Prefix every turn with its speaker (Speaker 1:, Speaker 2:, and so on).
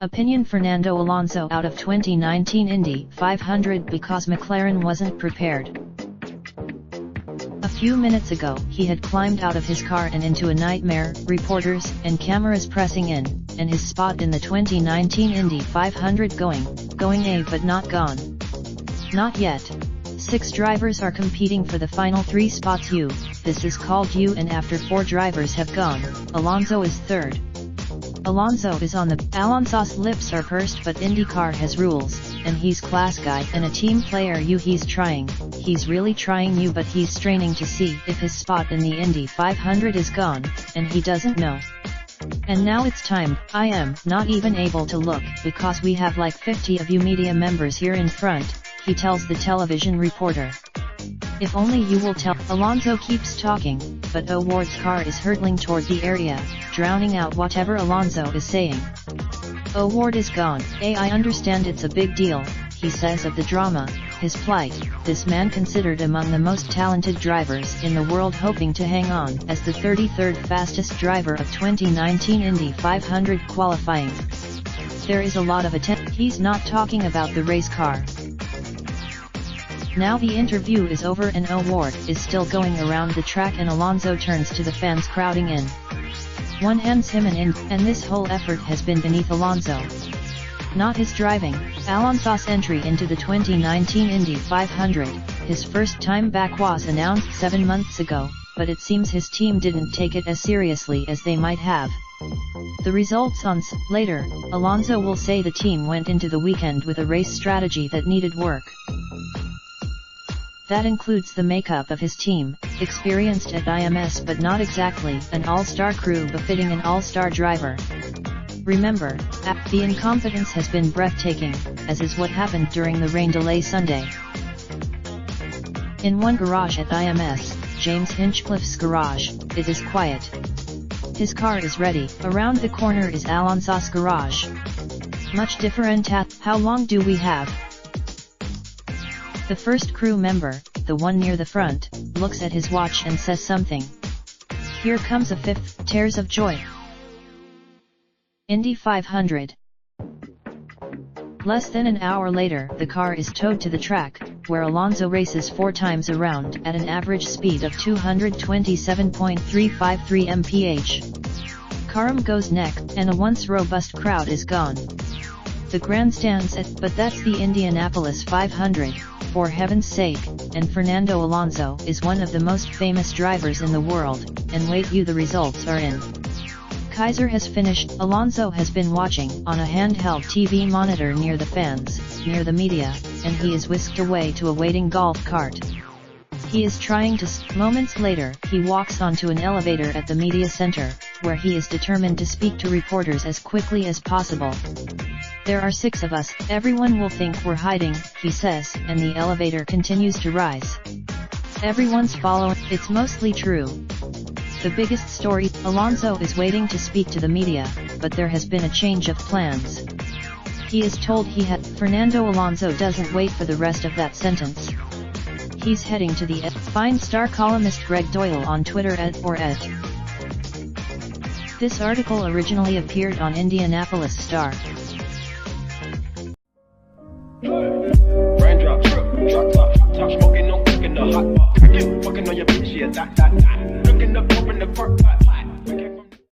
Speaker 1: Opinion: Fernando Alonso out of 2019 Indy 500 because McLaren wasn't prepared. A few minutes ago, he had climbed out of his car and into a nightmare, reporters and cameras pressing in, and his spot in the 2019 Indy 500 going A but not gone. Not yet. 6 drivers are competing for the final 3 spots. This is called U, and after 4 drivers have gone, Alonso is third. Alonso is on the. Alonso's lips are pursed, but IndyCar has rules, and he's class guy and a team player. He's really trying but he's straining to see if his spot in the Indy 500 is gone, and he doesn't know. And now it's time. I am not even able to look, because we have like 50 of you media members here in front, he tells the television reporter. If only you will tell. Alonso keeps talking, but Ward's car is hurtling toward the area, drowning out whatever Alonso is saying. Ward is gone. I understand it's a big deal, he says of the drama, his plight, this man considered among the most talented drivers in the world, hoping to hang on as the 33rd fastest driver of 2019 Indy 500 qualifying. There is a lot of attention. He's not talking about the race car. Now the interview is over and Ward is still going around the track, and Alonso turns to the fans crowding in. One hands him an Indy, and this whole effort has been beneath Alonso. Not his driving. Alonso's entry into the 2019 Indy 500, his first time back, was announced 7 months ago, but it seems his team didn't take it as seriously as they might have. The results on later, Alonso will say the team went into the weekend with a race strategy that needed work. That includes the makeup of his team, experienced at IMS but not exactly an all-star crew befitting an all-star driver. Remember, the incompetence has been breathtaking, as is what happened during the rain delay Sunday. In one garage at IMS, James Hinchcliffe's garage, it is quiet. His car is ready. Around the corner is Alonso's garage. Much different. How long do we have? The first crew member, the one near the front, looks at his watch and says something. Here comes a 5th, tears of joy. Indy 500. Less than an hour later, the car is towed to the track, where Alonso races 4 times around at an average speed of 227.353 mph. Karam goes next, and a once robust crowd is gone. The grandstands but that's the Indianapolis 500, for heaven's sake, and Fernando Alonso is one of the most famous drivers in the world, and wait, the results are in. Kaiser has finished. Alonso has been watching on a handheld TV monitor near the fans, near the media, and he is whisked away to a waiting golf cart. He is trying to. Moments later, he walks onto an elevator at the media center, where he is determined to speak to reporters as quickly as possible. There are 6 of us, everyone will think we're hiding, he says, and the elevator continues to rise. Everyone's following. It's mostly true. The biggest story: Alonso is waiting to speak to the media, but there has been a change of plans. He is told he had. Fernando Alonso doesn't wait for the rest of that sentence. He's heading to the Fine Star columnist Greg Doyle on Twitter @. This article originally appeared on Indianapolis Star.
Speaker 2: Raindrop, drop top, top smoking, no cooking the hot bar. Fucking on your bitch, yeah, that. Looking up, open